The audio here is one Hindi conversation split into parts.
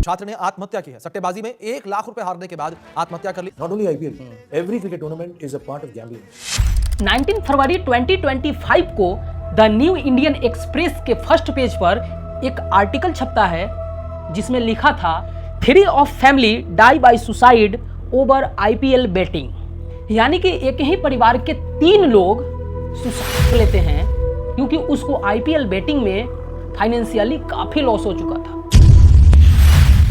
छात्र ने आत्महत्या की है। सट्टेबाजी में 1 लाख रुपए हारने के बाद आत्महत्या कर ली। Not only IPL, every cricket tournament is a part of gambling. 19 फरवरी 2025 को द न्यू इंडियन एक्सप्रेस के फर्स्ट पेज पर एक आर्टिकल छपता है जिसमें लिखा था 3 of family die bye suicide over IPL betting. यानी कि एक ही परिवार के 3 लोग सुसाइड कर लेते हैं क्योंकि उसको IPL बेटिंग में फाइनेंशियली काफी लॉस हो चुका था।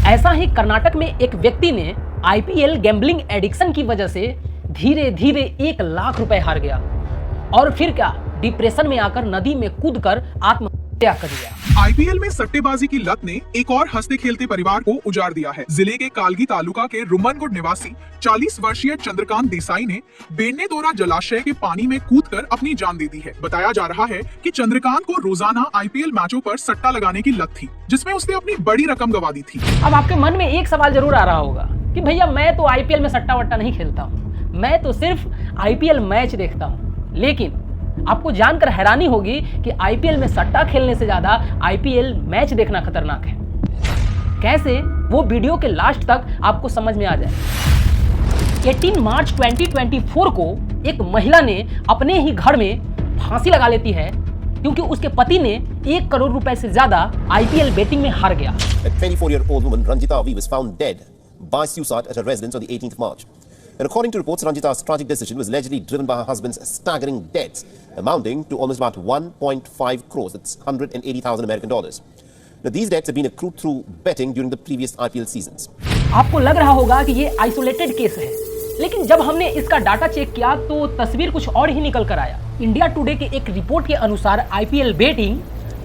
ऐसा ही कर्नाटक में एक व्यक्ति ने IPL गैम्बलिंग एडिक्शन की वजह से धीरे धीरे 1 लाख रुपए हार गया और फिर क्या डिप्रेशन में आकर नदी में कूदकर आत्महत्या कर लिया। IPL में सट्टेबाजी की लत ने एक और हंसते खेलते परिवार को उजाड़ दिया है। जिले के कालगी तालुका के रुमनगुड निवासी 40 वर्षीय चंद्रकांत देसाई ने बेड़नेदोरा जलाशय के पानी में कूदकर अपनी जान दे दी है। बताया जा रहा है कि चंद्रकांत को रोजाना IPL मैचों पर सट्टा लगाने की लत थी, जिसमें उसने अपनी बड़ी रकम गवा दी थी। अब आपके मन में एक सवाल जरूर आ रहा होगा कि भैया मैं तो IPL में सट्टा वट्टा नहीं खेलता हूँ, मैं तो सिर्फ IPL मैच देखता हूँ। लेकिन आपको जानकर हैरानी होगी कि IPL में सट्टा खेलने से ज्यादा IPL मैच देखना खतरनाक है। कैसे, वो वीडियो के लास्ट तक आपको समझ में आ जाए। 18 मार्च 2024 को एक महिला ने अपने ही घर में फांसी लगा लेती है क्योंकि उसके पति ने 1 करोड़ रुपए से ज्यादा IPL बेटिंग में हार गया। A 24-year-old woman, Ranjita Avi, was found dead by suicide at her residence on the 18th March. And according to reports, Ranjita's tragic decision was allegedly driven by her husband's staggering debts, amounting to almost about 1.5 crores. That's 180,000 American dollars. Now, these debts have been accrued through betting during the previous IPL seasons. आपको लग रहा होगा कि ये आइसोलेटेड केस है, लेकिन जब हमने इसका डाटा चेक किया तो तस्वीर कुछ और ही निकल कर आया। इंडिया टुडे के एक रिपोर्ट के अनुसार IPL बेटिंग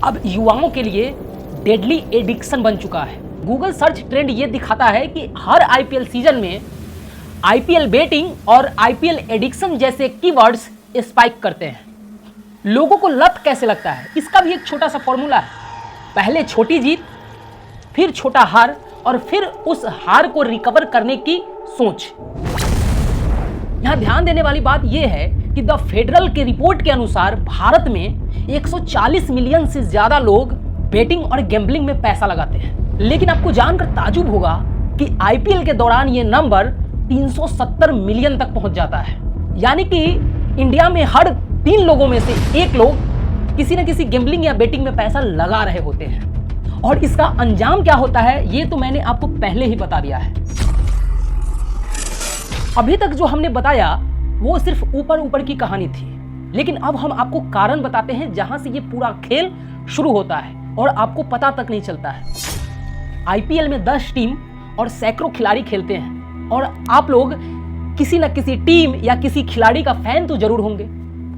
अब युवाओं के लिए डेडली एडिक्शन बन चुका है। गूगल सर्च ट्रेंड ये दिखाता है कि हर IPL सीजन में IPL बेटिंग और IPL एडिक्शन जैसे कीवर्ड्स स्पाइक करते हैं। लोगों को लत कैसे लगता है, इसका भी एक छोटा सा फॉर्मूला है। पहले छोटी जीत, फिर छोटा हार और फिर उस हार को रिकवर करने की सोच। यहां ध्यान देने वाली बात यह है कि द फेडरल के रिपोर्ट के अनुसार भारत में 140 मिलियन से ज्यादा लोग बेटिंग और गैम्बलिंग में पैसा लगाते हैं। लेकिन आपको जानकर ताजुब होगा कि IPL के दौरान ये नंबर 370 मिलियन तक पहुंच जाता है। यानी कि इंडिया में हर 3 लोगों में से 1 लोग किसी न किसी गैम्बलिंग या बेटिंग में पैसा लगा रहे होते हैं। और इसका अंजाम क्या होता है ये तो मैंने आपको पहले ही बता दिया है। अभी तक जो हमने बताया वो सिर्फ ऊपर ऊपर की कहानी थी, लेकिन अब हम आपको कारण बताते हैं जहां से ये पूरा खेल शुरू होता है और आपको पता तक नहीं चलता है। IPL में 10 टीम और सैकड़ों खिलाड़ी खेलते हैं और आप लोग किसी न किसी टीम या किसी खिलाड़ी का फैन तो जरूर होंगे,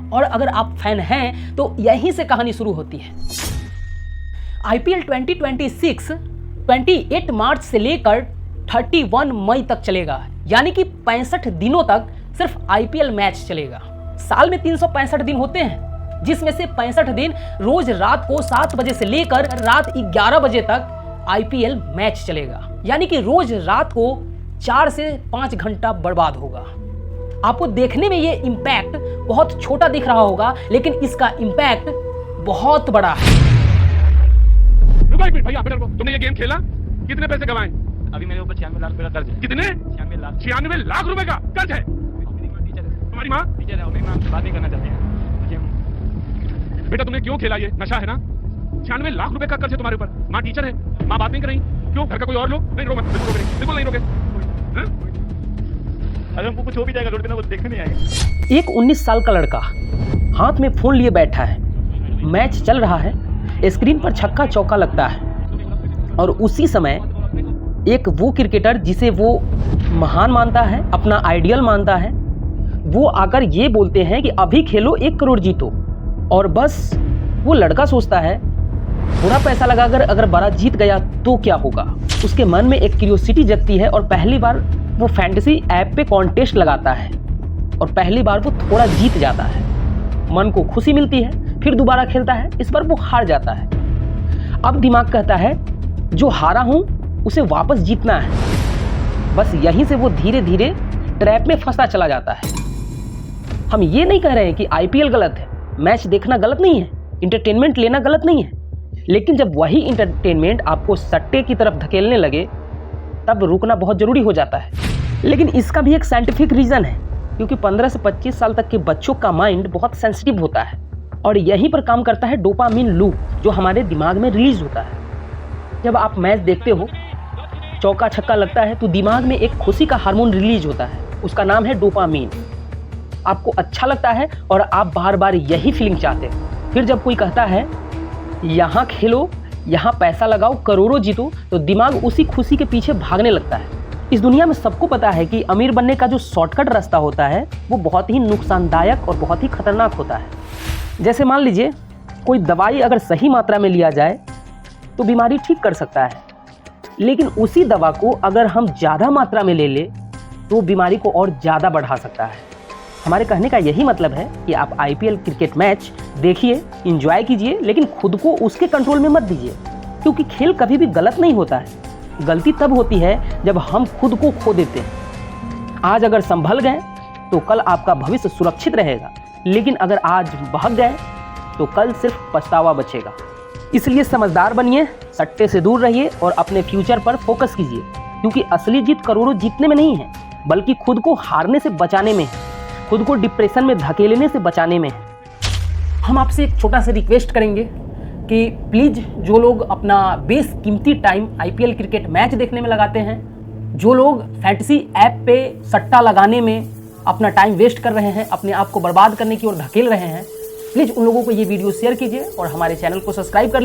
और अगर आप फैन हैं तो यहीं से कहानी शुरू होती है। IPL 2026 28 मार्च से लेकर 31 मई तक चलेगा, यानी कि 65 दिनों तक सिर्फ IPL मैच चलेगा। साल में 365 दिन होते हैं, जिसमें से 65 दिन रोज रात को 7 बजे से लेकर रात 11 बजे तक IPL मैच चलेगा। यानी कि रोज रात को 4 से 5 घंटा बर्बाद होगा। आपको देखने में ये इम्पैक्ट बहुत छोटा दिख रहा होगा, लेकिन इसका इम्पैक्ट बहुत बड़ा है। रुको एक मिनट भैया, तुमने ये गेम खेला, कितने पैसे कमाए? अभी मेरे ऊपर 96 लाख रुपए का कर्ज है। कितने? 96 लाख रुपए का कर्ज है। तुम्हारी माँ टीचर है, मेरी माँ बात नहीं करना चाहती है। बेटा तुमने क्यों खेला? ये नशा है ना? 96 लाख रुपए का कर्ज है तुम्हारे ऊपर। माँ टीचर है, माँ बात नहीं कर रही, क्यों? घर का कोई और लोग? नहीं रो मत, बिल्कुल नहीं रोके। अगर हमको कुछ हो भी जाएगा रोड पे ना, वो देखने नहीं आएगा। एक 19 साल का लड़का हाथ में फोन लिए बैठा है, मैच चल रहा है, स्क्रीन पर छक्का चौका लगता है और उसी समय एक वो क्रिकेटर जिसे वो महान मानता है, अपना आइडियल मानता है, वो आकर ये बोलते हैं कि अभी खेलो 1 करोड़ जीतो। और बस वो लड़का सोचता है थोड़ा पैसा लगाकर अगर बड़ा जीत गया तो क्या होगा। उसके मन में एक क्यूरियोसिटी जगती है और पहली बार वो फैंटेसी ऐप पे कॉन्टेस्ट लगाता है और पहली बार वो थोड़ा जीत जाता है, मन को खुशी मिलती है, फिर दोबारा खेलता है, इस बार वो हार जाता है। अब दिमाग कहता है जो हारा हूं उसे वापस जीतना है। बस यहीं से वो धीरे धीरे ट्रैप में फंसता चला जाता है। हम ये नहीं कह रहे हैं कि IPL गलत है, मैच देखना गलत नहीं है, इंटरटेनमेंट लेना गलत नहीं है, लेकिन जब वही इंटरटेनमेंट आपको सट्टे की तरफ धकेलने लगे तब रुकना बहुत ज़रूरी हो जाता है। लेकिन इसका भी एक साइंटिफिक रीज़न है, क्योंकि 15 से 25 साल तक के बच्चों का माइंड बहुत सेंसिटिव होता है और यहीं पर काम करता है डोपामिन लूप, जो हमारे दिमाग में रिलीज होता है। जब आप मैच देखते हो, चौका छक्का लगता है तो दिमाग में एक खुशी का हार्मोन रिलीज होता है, उसका नाम है डोपामिन। आपको अच्छा लगता है और आप बार बार यही फीलिंग चाहते हो। फिर जब कोई कहता है यहाँ खेलो, यहाँ पैसा लगाओ, करोड़ों जीतो, तो दिमाग उसी खुशी के पीछे भागने लगता है। इस दुनिया में सबको पता है कि अमीर बनने का जो शॉर्टकट रास्ता होता है वो बहुत ही नुकसानदायक और बहुत ही खतरनाक होता है। जैसे मान लीजिए कोई दवाई अगर सही मात्रा में लिया जाए तो बीमारी ठीक कर सकता है, लेकिन उसी दवा को अगर हम ज़्यादा मात्रा में ले ले तो बीमारी को और ज़्यादा बढ़ा सकता है। हमारे कहने का यही मतलब है कि आप IPL क्रिकेट मैच देखिए, एंजॉय कीजिए, लेकिन खुद को उसके कंट्रोल में मत दीजिए, क्योंकि खेल कभी भी गलत नहीं होता है। गलती तब होती है जब हम खुद को खो देते हैं। आज अगर संभल गए तो कल आपका भविष्य सुरक्षित रहेगा, लेकिन अगर आज बहक गए तो कल सिर्फ पछतावा बचेगा। इसलिए समझदार बनिए, सट्टे से दूर रहिए और अपने फ्यूचर पर फोकस कीजिए, क्योंकि असली जीत करोड़ों जीतने में नहीं है, बल्कि खुद को हारने से बचाने में है, खुद को डिप्रेशन में धकेलने से बचाने में है। हम आपसे एक छोटा सा रिक्वेस्ट करेंगे कि प्लीज़ जो लोग अपना बेशकीमती टाइम IPL क्रिकेट मैच देखने में लगाते हैं, जो लोग फैंटेसी ऐप पे सट्टा लगाने में अपना टाइम वेस्ट कर रहे हैं, अपने आप को बर्बाद करने की ओर धकेल रहे हैं, प्लीज़ उन लोगों को ये वीडियो शेयर कीजिए और हमारे चैनल को सब्सक्राइब कर